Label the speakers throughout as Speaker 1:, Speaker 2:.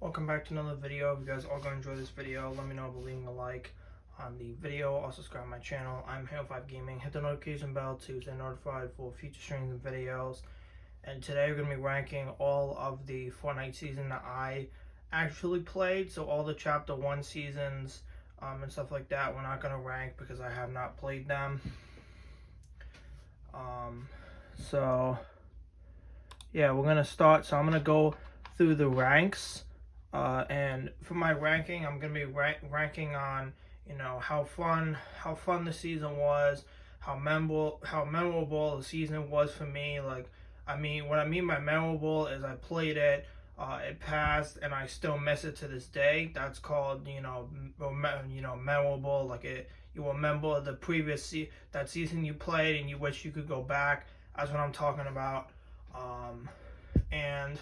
Speaker 1: Welcome back to another video. If you guys are going to enjoy this video, let me know by leaving a like on the video. Also subscribe to my channel. I'm Halo5 Gaming. Hit the notification bell to stay notified for future streams and videos. And today we're going to be ranking all of the Fortnite season that I actually played. So all the Chapter 1 seasons and stuff like that, we're not going to rank because I have not played them. So yeah, we're going to start. So I'm going to go through the ranks. And for my ranking, I'm gonna be ranking on, how fun the season was, how memorable the season was for me. Like, what I mean by memorable is I played it, it passed, and I still miss it to this day. That's called, memorable. Like you remember the previous that season you played, and you wish you could go back. That's what I'm talking about. And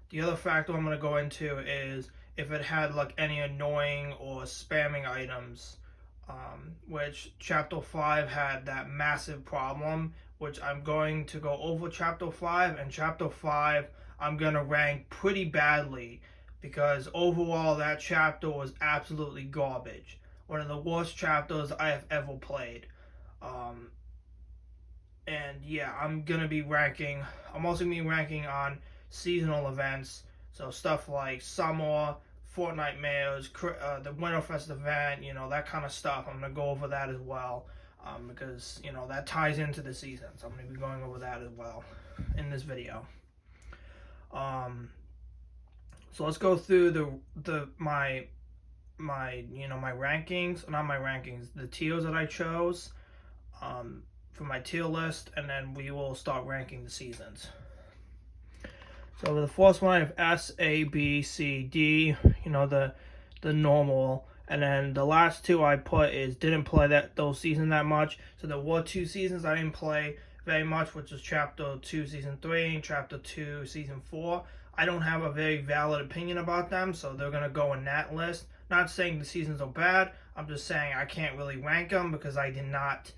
Speaker 1: the other factor I'm going to go into is if it had like any annoying or spamming items, which Chapter 5 had that massive problem, which I'm going to go over Chapter 5, and Chapter 5 I'm going to rank pretty badly because overall that chapter was absolutely garbage. One of the worst chapters I have ever played. And yeah, I'm also going to be ranking on seasonal events, so stuff like summer, Fortnite Mayors, the Winterfest event, that kind of stuff. I'm going to go over that as well, because, that ties into the season, so I'm going to be going over that as well in this video. So let's go through my rankings, not my rankings, the tiers that I chose, for my tier list, and then we will start ranking the seasons. So the first one I have S, A, B, C, D, the normal, and then the last two I put is didn't play those seasons that much. So there were two seasons I didn't play very much, which is Chapter 2 Season 3 and Chapter 2 Season 4. I don't have a very valid opinion about them, so they're going to go in that list. Not saying the seasons are bad, I'm just saying I can't really rank them because I did not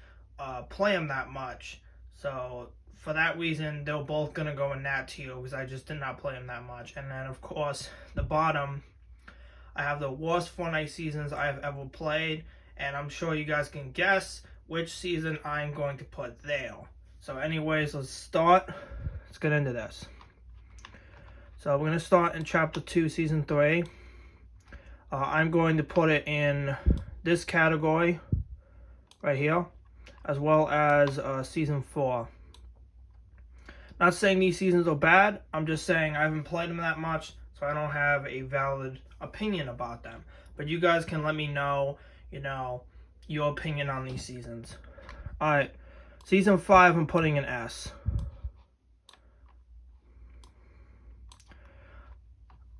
Speaker 1: play them that much. So for that reason, they're both going to go in that tier because I just did not play them that much. And then, of course, the bottom, I have the worst Fortnite seasons I have ever played. And I'm sure you guys can guess which season I'm going to put there. So anyways, let's start. Let's get into this. So we're going to start in Chapter 2, Season 3. I'm going to put it in this category right here, as well as Season 4. Not saying these seasons are bad, I'm just saying I haven't played them that much, so I don't have a valid opinion about them. But you guys can let me know, your opinion on these seasons. Alright, Season 5 I'm putting an S.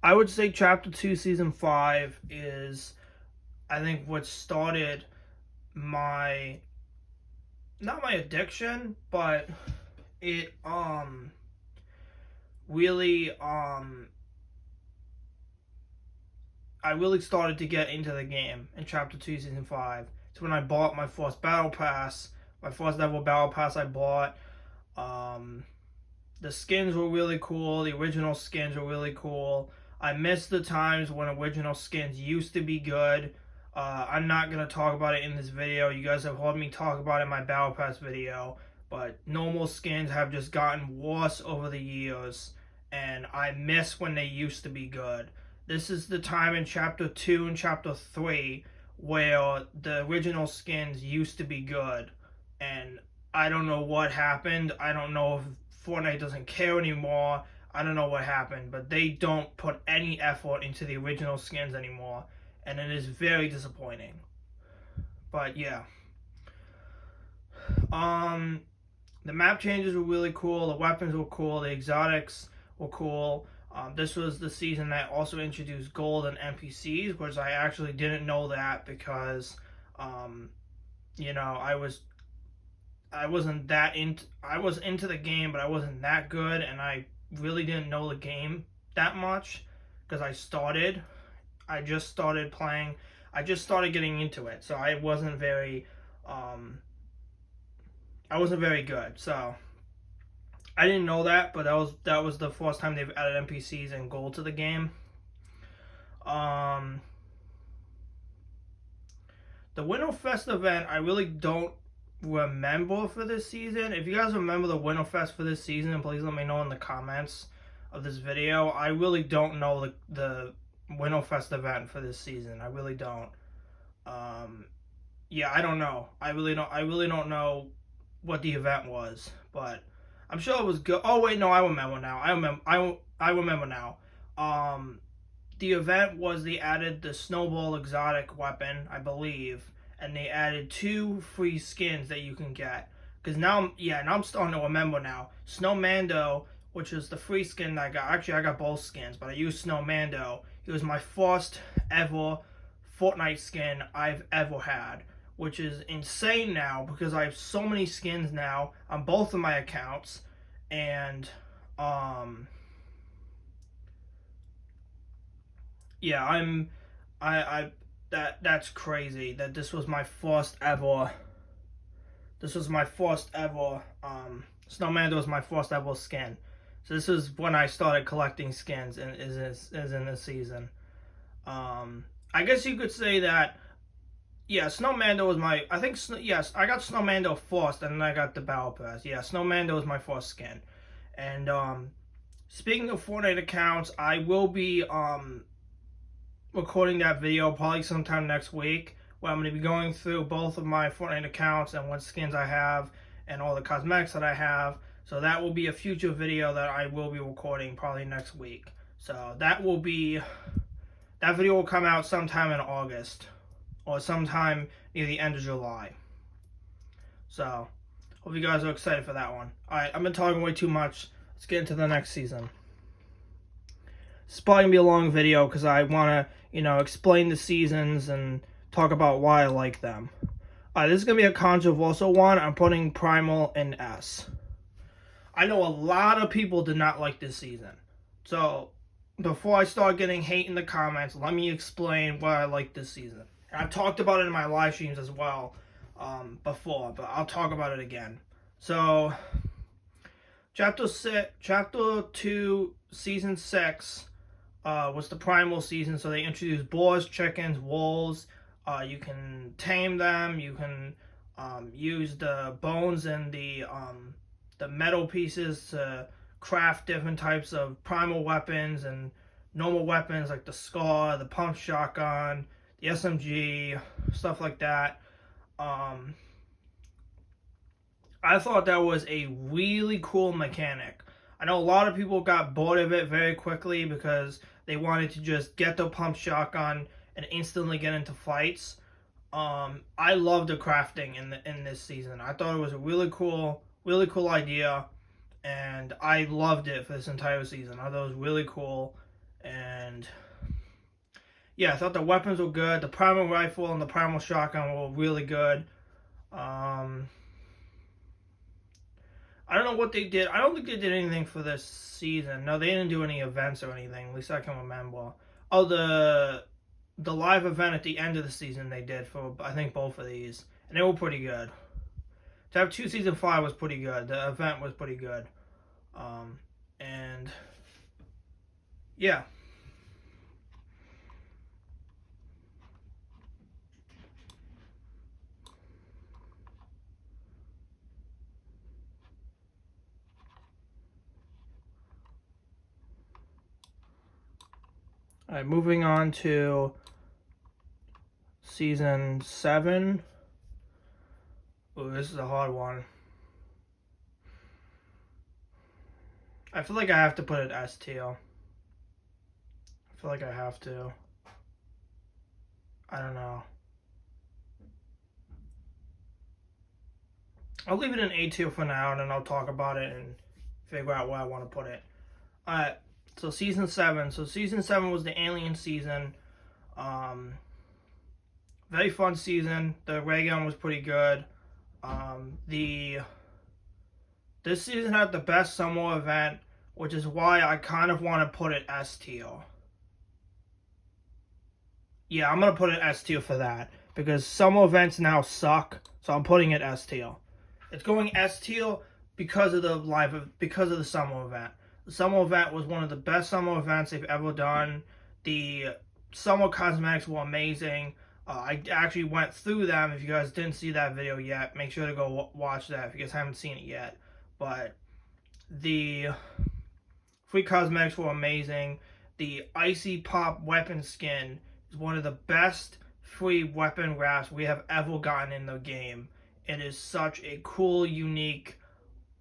Speaker 1: I would say Chapter 2 Season 5 is, I think, what started not my addiction, but it really I really started to get into the game in Chapter 2 Season 5. It's when I bought my first battle pass, my first ever battle pass I bought. The skins were really cool, the original skins were really cool. I miss the times when original skins used to be good. I'm not going to talk about it in this video. You guys have heard me talk about it in my battle pass video. But normal skins have just gotten worse over the years, and I miss when they used to be good. This is the time in Chapter 2 and Chapter 3 where the original skins used to be good, and I don't know what happened. I don't know if Fortnite doesn't care anymore. I don't know what happened, but they don't put any effort into the original skins anymore, and it is very disappointing. But yeah. The map changes were really cool, the weapons were cool, the exotics were cool. This was the season that also introduced gold and NPCs, which I actually didn't know that because, I was into the game, but I wasn't that good, and I really didn't know the game that much because I just started playing, I just started getting into it, so I wasn't very good, so I didn't know that, but that was the first time they've added NPCs and gold to the game. The Winterfest event, I really don't remember for this season. If you guys remember the Winterfest for this season, please let me know in the comments of this video. I really don't know the Winterfest event for this season. I really don't. Yeah, I don't know. I really don't know what the event was, but I'm sure it was good. Oh wait, no, I remember now. I remember now. The event was they added the Snowball exotic weapon, I believe, and they added 2 free skins that you can get. Because now I'm starting to remember now. Snowmando, which is the free skin that I got. Actually, I got both skins, but I used Snowmando. It was my first ever Fortnite skin I've ever had, which is insane now because I have so many skins now on both of my accounts, and yeah, that's crazy that this was my first ever. Snowmando was my first ever skin. So this is when I started collecting skins, and is in this season. I guess you could say that. Yeah, Snowmando was my. I think yes, I got Snowmando first, and then I got the Battle Pass. Yeah, Snowmando was my first skin, and speaking of Fortnite accounts, I will be recording that video probably sometime next week, where I'm going to be going through both of my Fortnite accounts and what skins I have and all the cosmetics that I have. So that will be a future video that I will be recording probably next week. So that video will come out sometime in August or sometime near the end of July. So hope you guys are excited for that one. Alright, I've been talking way too much. Let's get into the next season. It's probably going to be a long video because I want to, explain the seasons and talk about why I like them. This is going to be a controversial one. I'm putting Primal in S. I know a lot of people did not like this season. So, before I start getting hate in the comments, let me explain why I like this season. And I've talked about it in my live streams as well before, but I'll talk about it again. So, Chapter 2, Season 6 was the Primal season, so they introduced boars, chickens, wolves. You can tame them. You can use the bones and the metal pieces to craft different types of primal weapons and normal weapons like the Scar, the pump shotgun, the SMG, stuff like that. I thought that was a really cool mechanic. I know a lot of people got bored of it very quickly because they wanted to just get the pump shotgun and instantly get into fights. I love the crafting in this season. I thought it was a really cool idea, and I loved it for this entire season. I thought it was really cool, and yeah, I thought the weapons were good. The primal rifle and the primal shotgun were really good. I don't know what they did. I don't think they did anything for this season. No, they didn't do any events or anything. At least I can remember. Oh, the live event at the end of the season they did for, I think, both of these. And they were pretty good. To have 2 Season 5 was pretty good. The event was pretty good. And yeah. Alright, moving on to Season 7. Ooh, this is a hard one. I feel like I have to put it S tier. I feel like I have to. I don't know. I'll leave it in A tier for now, and then I'll talk about it and figure out where I want to put it. Alright, so Season 7. So Season 7 was the alien season. Very fun season. The ray gun was pretty good. This season had the best summer event, which is why I kind of want to put it S tier. Yeah, I'm going to put it S tier for that, because summer events now suck, so I'm putting it S tier. It's going S tier because of the summer event. The summer event was one of the best summer events they've ever done. The summer cosmetics were amazing. I actually went through them. If you guys didn't see that video yet, make sure to go watch that if you guys haven't seen it yet. But the free cosmetics were amazing. The Icy Pop weapon skin is one of the best free weapon wraps we have ever gotten in the game. It is such a cool, unique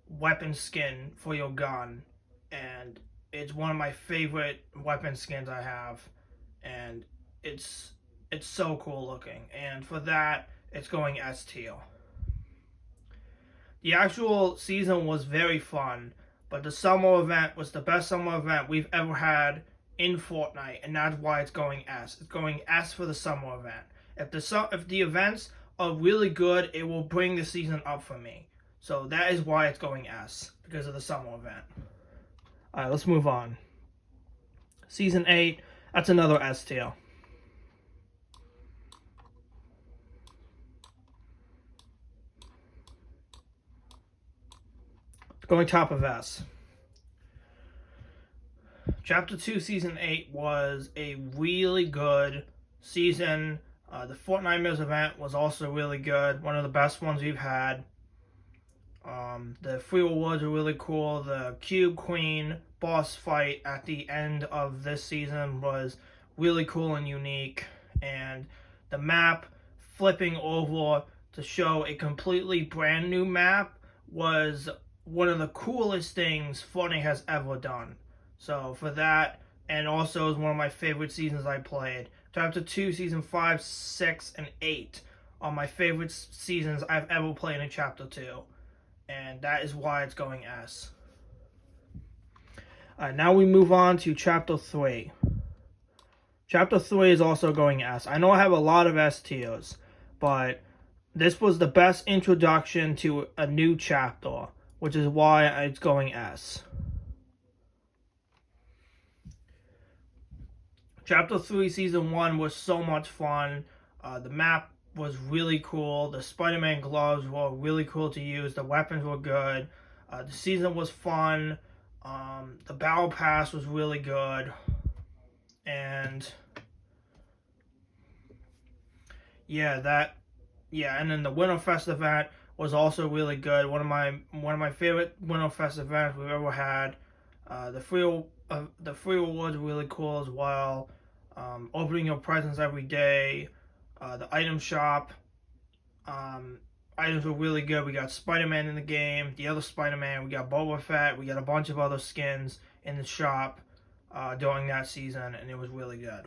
Speaker 1: weapon skin for your gun, and it's one of my favorite weapon skins I have, and it's so cool looking, and for that it's going S tier. The actual season was very fun, but the summer event was the best summer event we've ever had in Fortnite, and that's why it's going S. It's going S for the summer event. If the events are really good, it will bring the season up for me. So that is why it's going S, because of the summer event. Alright, let's move on. Season 8, that's another S tier. Going top of S. Chapter 2, Season 8 was a really good season. The Fortnite Mills event was also really good. One of the best ones we've had. The free rewards were really cool. The Cube Queen boss fight at the end of this season was really cool and unique. And the map flipping over to show a completely brand new map was one of the coolest things Fortnite has ever done. So for that, and also it was one of my favorite seasons I played. Chapter 2, Season 5, 6, and 8 are my favorite seasons I've ever played in Chapter 2. And that is why it's going S. Now we move on to Chapter 3. Chapter 3 is also going S. I know I have a lot of S tiers, but this was the best introduction to a new chapter, which is why it's going S. Chapter 3 Season 1 was so much fun. The map was really cool. The Spider-Man gloves were really cool to use. The weapons were good. The season was fun. The Battle Pass was really good. And and then the Winterfest event was also really good. One of my favorite Winterfest events we've ever had. The free rewards were really cool as well. Opening your presents every day. The item shop. Items were really good. We got Spider-Man in the game. The other Spider-Man. We got Boba Fett. We got a bunch of other skins in the shop during that season, and it was really good.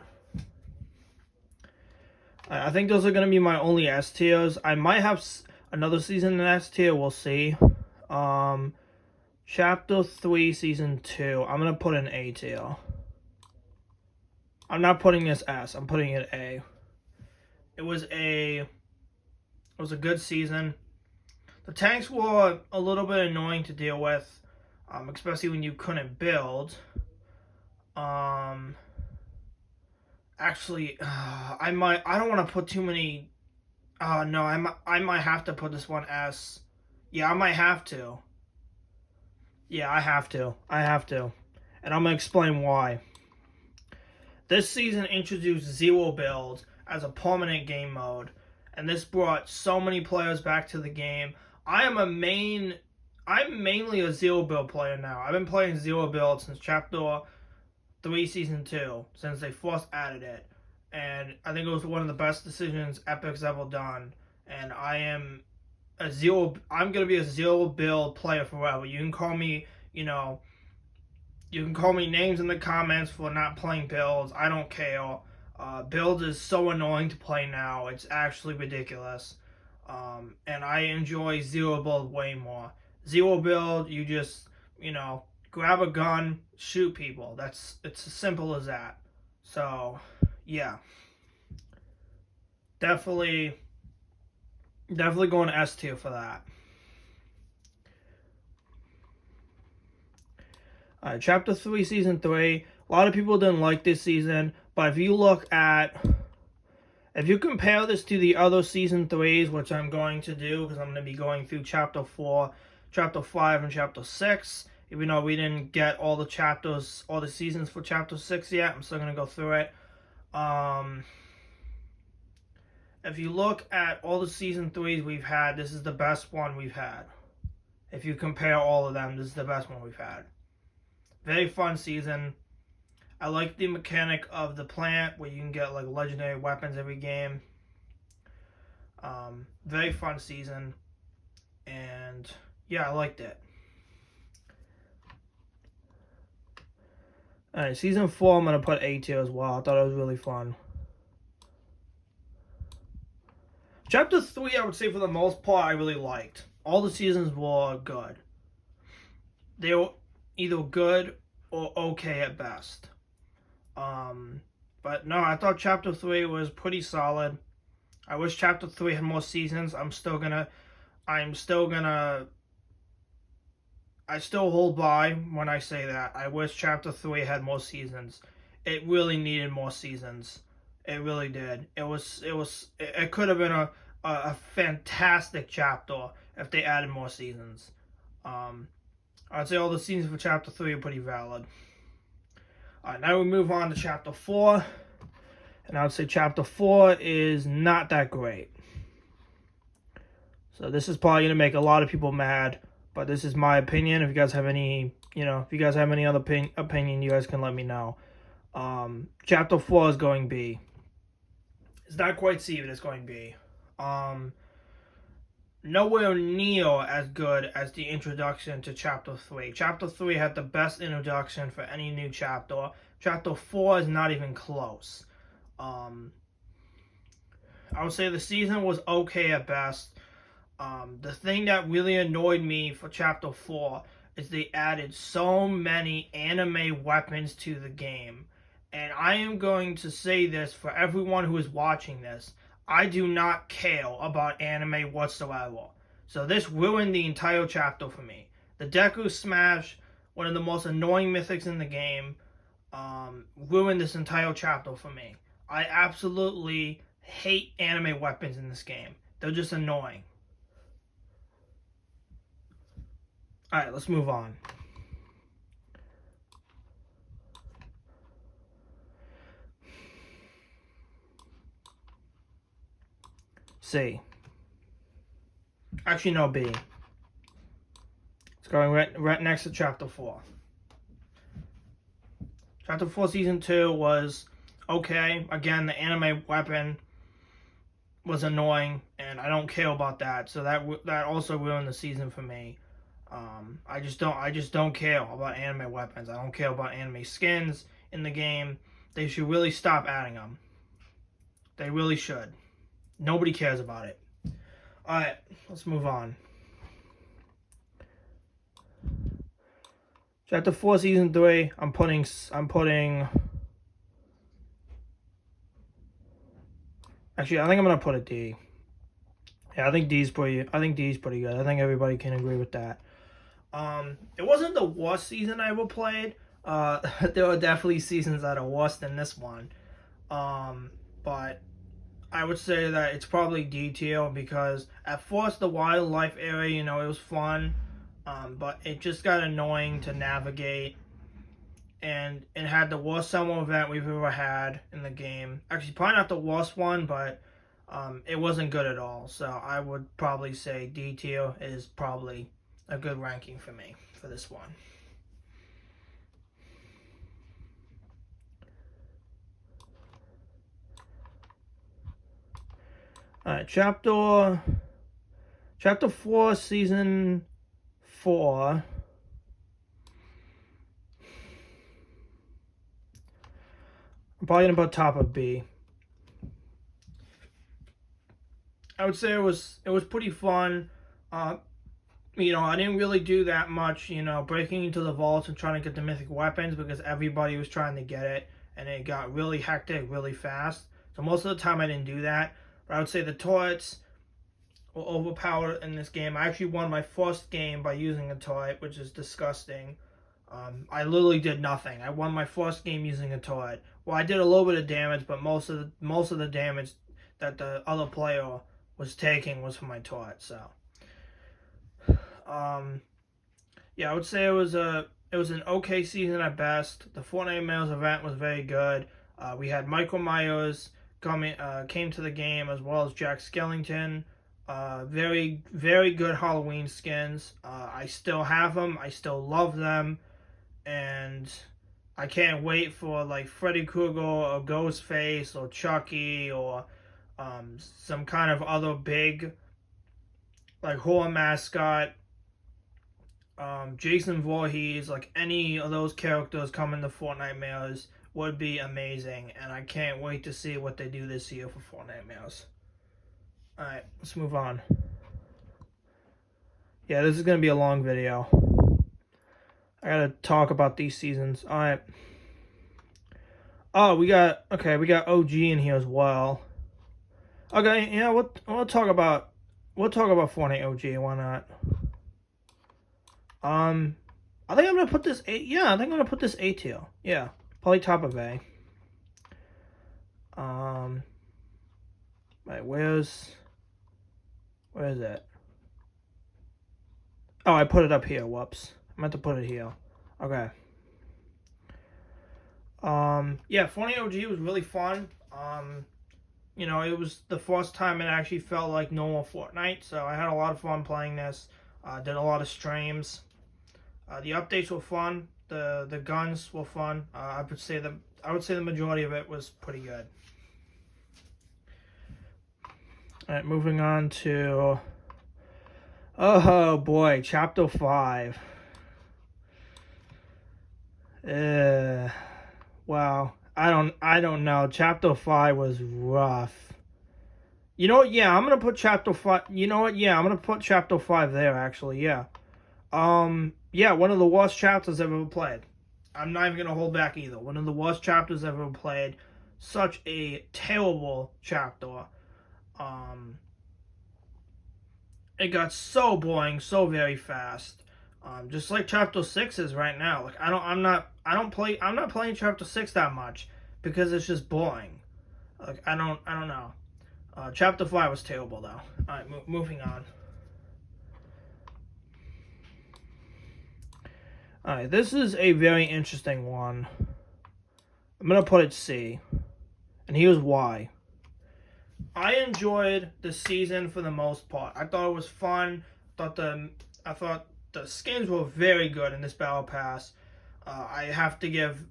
Speaker 1: I think those are going to be my only S tiers. I might have another season in S tier. We'll see. Chapter 3, Season 2. I'm going to put an A tier. I'm not putting this S. I'm putting it A. It was a good season. The tanks were a little bit annoying to deal with, especially when you couldn't build. Actually, I don't want to put too many. No, I might have to put this one S. Yeah, I might have to. Yeah, I have to. And I'm gonna explain why. This season introduced Zero Build as a permanent game mode, and this brought so many players back to the game. I'm mainly a Zero Build player now. I've been playing Zero Build since Chapter 3, Season 2, since they first added it. And I think it was one of the best decisions Epic's ever done. And I'm gonna be a Zero Build player forever. You can call me, you can call me names in the comments for not playing builds. I don't care. Build is so annoying to play now. It's actually ridiculous. And I enjoy Zero Build way more. Zero Build, you just, grab a gun, shoot people. It's as simple as that. So, yeah. Definitely going S tier for that. Alright, Chapter 3, Season 3. A lot of people didn't like this season, but if you compare this to the other Season 3s, which I'm going to do, because I'm going to be going through Chapter 4, Chapter 5, and Chapter 6, even though we didn't get all the chapters, all the seasons for Chapter 6 yet, I'm still going to go through it. If you look at all the season 3s we've had, this is the best one we've had. If you compare all of them, this is the best one we've had. Very fun season. I like the mechanic of the plant where you can get like legendary weapons every game. Very fun season. And yeah, I liked it. Alright, season 4 I'm going to put A tier as well. I thought it was really fun. Chapter 3, I would say for the most part, I really liked. All the seasons were good. They were either good or okay at best. But no, I thought Chapter 3 was pretty solid. I wish Chapter 3 had more seasons. I still hold by when I say that. I wish Chapter 3 had more seasons. It really needed more seasons. It really did. It could have been a fantastic chapter if they added more seasons. I'd say all the seasons for Chapter 3 are pretty valid. Alright, now we move on to Chapter 4. And I would say Chapter 4 is not that great. So this is probably going to make a lot of people mad. But this is my opinion. If you guys have any, other opinion, you guys can let me know. Chapter 4 is going B. It's not quite C, but it's going B. Nowhere near as good as the introduction to Chapter 3. Chapter 3 had the best introduction for any new chapter. Chapter 4 is not even close. I would say the season was okay at best. The thing that really annoyed me for Chapter 4 is they added so many anime weapons to the game. And I am going to say this for everyone who is watching this. I do not care about anime whatsoever. So this ruined the entire chapter for me. The Deku Smash, one of the most annoying mythics in the game, ruined this entire chapter for me. I absolutely hate anime weapons in this game. They're just annoying. Alright, let's move on. C. Actually, no, B. It's going right next to Chapter 4. Chapter 4 Season 2 was okay. Again, the anime weapon was annoying, and I don't care about that. So that also ruined the season for me. I just don't care about anime weapons. I don't care about anime skins in the game. They should really stop adding them. They really should. Nobody cares about it. Alright, let's move on. Chapter 4, Season 3, I'm putting... Actually, I think I'm going to put a D. Yeah, I think D's pretty good. I think everybody can agree with that. It wasn't the worst season I ever played. There are definitely seasons that are worse than this one. But I would say that it's probably D tier because at first the wildlife area, it was fun, but it just got annoying to navigate, and it had the worst summer event we've ever had in the game. Actually, probably not the worst one, but it wasn't good at all. So I would probably say D tier is probably a good ranking for me for this one. Alright, chapter 4, Season 4. I'm probably going to put top of B. I would say it was pretty fun. I didn't really do that much, breaking into the vaults and trying to get the mythic weapons because everybody was trying to get it, and it got really hectic really fast. So most of the time I didn't do that. But I would say the turrets were overpowered in this game. I actually won my first game by using a turret, which is disgusting. I literally did nothing. I won my first game using a turret. Well, I did a little bit of damage, but most of the damage that the other player was taking was from my turret. So, yeah, I would say it was an okay season at best. The Fortnite Males event was very good. We had Michael Myers came to the game, as well as Jack Skellington. Very, very good Halloween skins. I still have them. I still love them. And I can't wait for like Freddy Krueger or Ghostface or Chucky or some kind of other big like horror mascot. Jason Voorhees, like any of those characters coming to Fortnite Mailers would be amazing, and I can't wait to see what they do this year for Fortnite Mailers. Alright, let's move on. Yeah, this is going to be a long video. I gotta talk about these seasons. Alright. Oh, we got OG in here as well. Okay, yeah, we'll talk about Fortnite OG, why not? I think I'm gonna put this I think I'm gonna put this A tier. Yeah, probably top of A. Wait, where is it? Oh, I put it up here. Whoops, I meant to put it here. Okay. Yeah, Fortnite OG was really fun. You know, it was the first time it actually felt like normal Fortnite, so I had a lot of fun playing this. Did a lot of streams. The updates were fun. The guns were fun. I would say the majority of it was pretty good. All right, moving on to oh boy, Chapter 5. Wow. I don't know. Chapter 5 was rough. You know what? Yeah, I'm gonna put Chapter 5. You know what? Yeah, I'm gonna put Chapter 5 there. Actually, yeah. Yeah, one of the worst chapters I've ever played. I'm not even gonna hold back either. One of the worst chapters I've ever played. Such a terrible chapter. It got so boring so very fast. Just like Chapter 6 is right now. Like I'm not playing Chapter 6 that much because it's just boring. Like I don't know. Chapter 5 was terrible though. Alright, moving on. Alright, this is a very interesting one. I'm gonna put it C. And here's why. I enjoyed the season for the most part. I thought it was fun. I thought the skins were very good in this battle pass. I have to give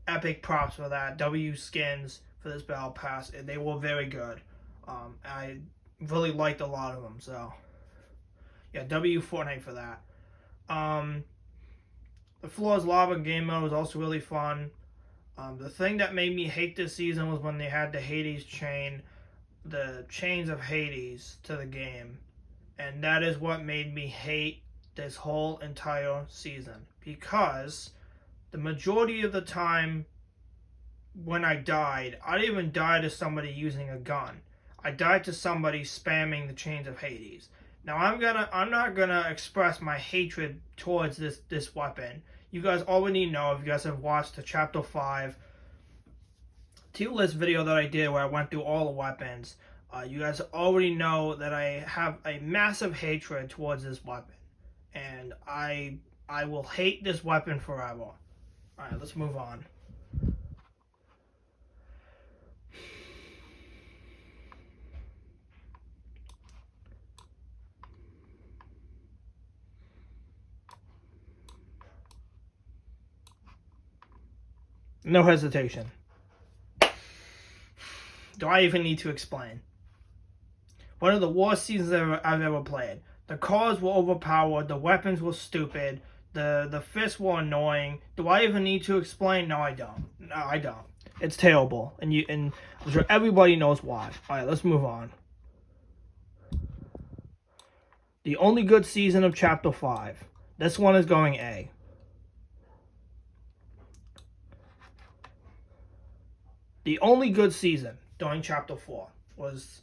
Speaker 1: epic props for that. W skins for this battle pass. They were very good. I really liked a lot of them. So yeah, W Fortnite for that. The Floor's Lava game mode was also really fun. The thing that made me hate this season was when they had the Hades chain, the chains of Hades to the game. And that is what made me hate this whole entire season. Because the majority of the time when I died, I didn't even die to somebody using a gun. I died to somebody spamming the chains of Hades. Now I'm not gonna express my hatred towards this weapon. You guys already know if you guys have watched the Chapter 5 tier list video that I did where I went through all the weapons. You guys already know that I have a massive hatred towards this weapon. And I will hate this weapon forever. Alright, let's move on. No hesitation. Do I even need to explain? One of the worst seasons I've ever played. The cars were overpowered. The weapons were stupid. The fists were annoying. Do I even need to explain? No, I don't. No, I don't. It's terrible, and I'm sure everybody knows why. All right, let's move on. The only good season of Chapter 5. This one is going A. The only good season during Chapter 4 was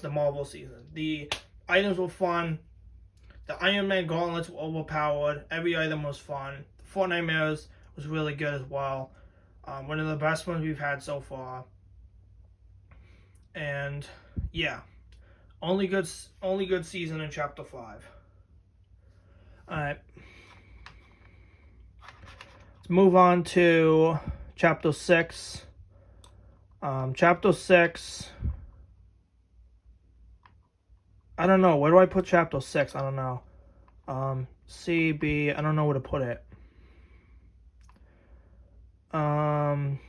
Speaker 1: the Marvel season. The items were fun. The Iron Man gauntlets were overpowered. Every item was fun. Fortnite Mirrors was really good as well. One of the best ones we've had so far. And yeah, only good season in Chapter 5. All right, let's move on to Chapter 6. Chapter 6. I don't know. Where do I put Chapter 6? I don't know. C, B. I don't know where to put it. I'm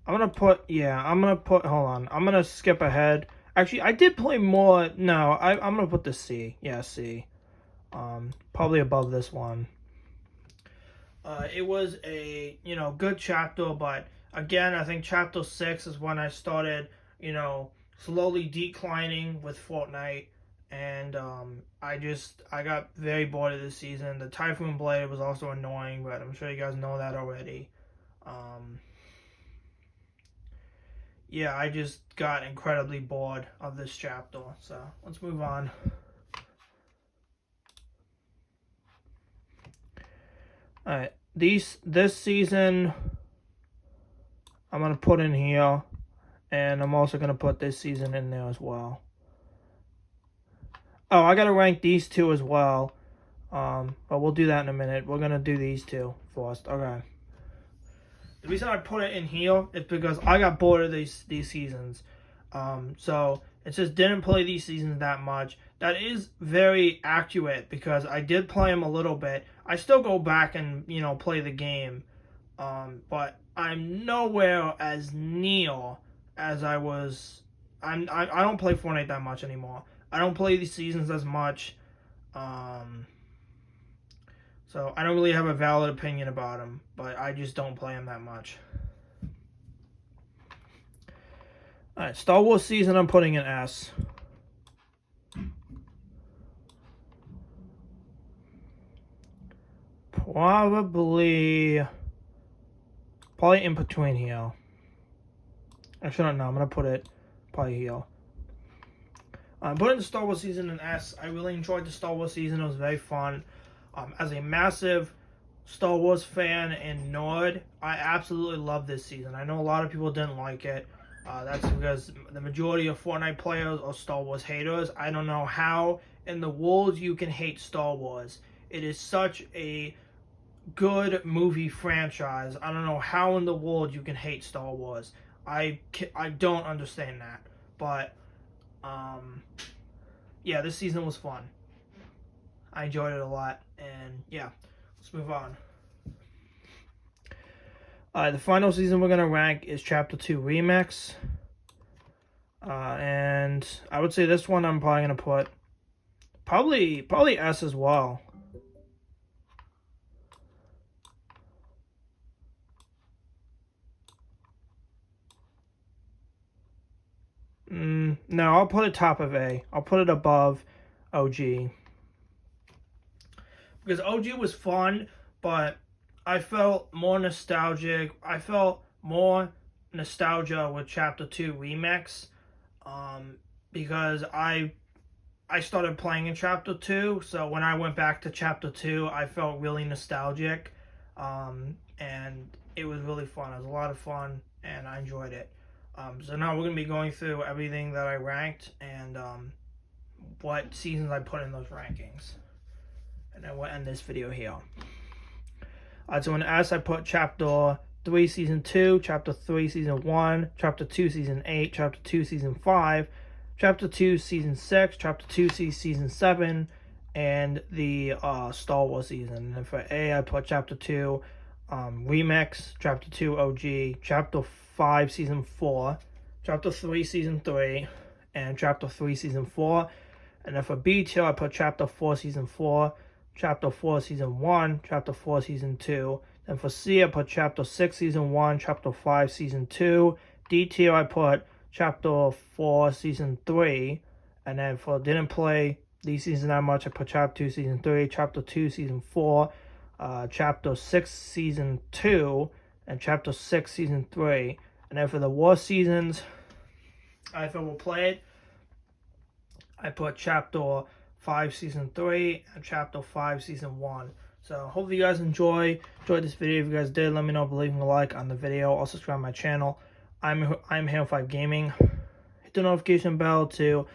Speaker 1: gonna put, hold on. I'm gonna skip ahead. Actually, I did play more. No, I'm gonna put the C. Yeah, C. Probably above this one. It was a, good chapter, but again, I think chapter 6 is when I started, slowly declining with Fortnite. And I got very bored of this season. The Typhoon Blade was also annoying, but I'm sure you guys know that already. Yeah, I just got incredibly bored of this chapter. So let's move on. Alright, this season I'm gonna put in here, and I'm also gonna put this season in there as well. Oh, I gotta rank these two as well. But we'll do that in a minute. We're gonna do these two first. Okay. The reason I put it in here is because I got bored of these seasons. So it just didn't play these seasons that much. That is very accurate because I did play them a little bit. I still go back and play the game, but I'm nowhere as near as I was. I don't play Fortnite that much anymore. I don't play these seasons as much. So I don't really have a valid opinion about them, but I just don't play them that much. Alright, Star Wars season I'm putting an S. Probably in between here. Actually, no, I'm going to put it probably here. I'm putting the Star Wars season in S. I really enjoyed the Star Wars season. It was very fun. As a massive Star Wars fan and nerd, I absolutely love this season. I know a lot of people didn't like it. That's because the majority of Fortnite players are Star Wars haters. I don't know how in the world you can hate Star Wars. It is such a good movie franchise. I don't know how in the world you can hate Star Wars. I don't understand that. But, yeah, this season was fun. I enjoyed it a lot. And, yeah, let's move on. The final season we're going to rank is Chapter 2 Remix. And I would say this one I'm probably going to put probably S as well. No, I'll put it top of A. I'll put it above OG. Because OG was fun, but I felt more nostalgic. I felt more nostalgia with Chapter 2 Remix. Because I started playing in Chapter 2, so when I went back to Chapter 2, I felt really nostalgic. And it was really fun. It was a lot of fun, and I enjoyed it. So now we're going to be going through everything that I ranked and what seasons I put in those rankings. And then we'll end this video here. So in S, I put Chapter 3, Season 2, Chapter 3, Season 1, Chapter 2, Season 8, Chapter 2, Season 5, Chapter 2, Season 6, Chapter 2, Season 7, and the Star Wars season. And then for A, I put Chapter 2 Remix, Chapter 2 OG, Chapter 5 Season 4, Chapter 3 Season 3, and Chapter 3 Season 4. And then for B tier, I put Chapter 4 Season 4, Chapter 4 Season 1, Chapter 4 Season 2. Then for C, I put Chapter 6 Season 1, Chapter 5 Season 2. D tier, I put Chapter 4 Season 3. And then for didn't play these seasons that much, I put Chapter 2 Season 3, Chapter 2 Season 4, Chapter 6 Season 2, and Chapter 6 Season 3. And then for the worst seasons, if I will play it, I put Chapter 5 Season 3 and Chapter 5 Season 1. So hopefully you guys enjoyed this video. If you guys did, let me know by leaving a like on the video. Also subscribe to my channel. I'm Halo5 Gaming. Hit the notification bell to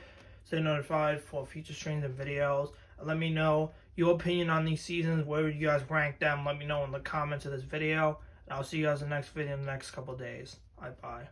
Speaker 1: stay notified for future streams and videos. And let me know your opinion on these seasons. Where would you guys rank them? Let me know in the comments of this video. I'll see you guys in the next video in the next couple days. Bye bye.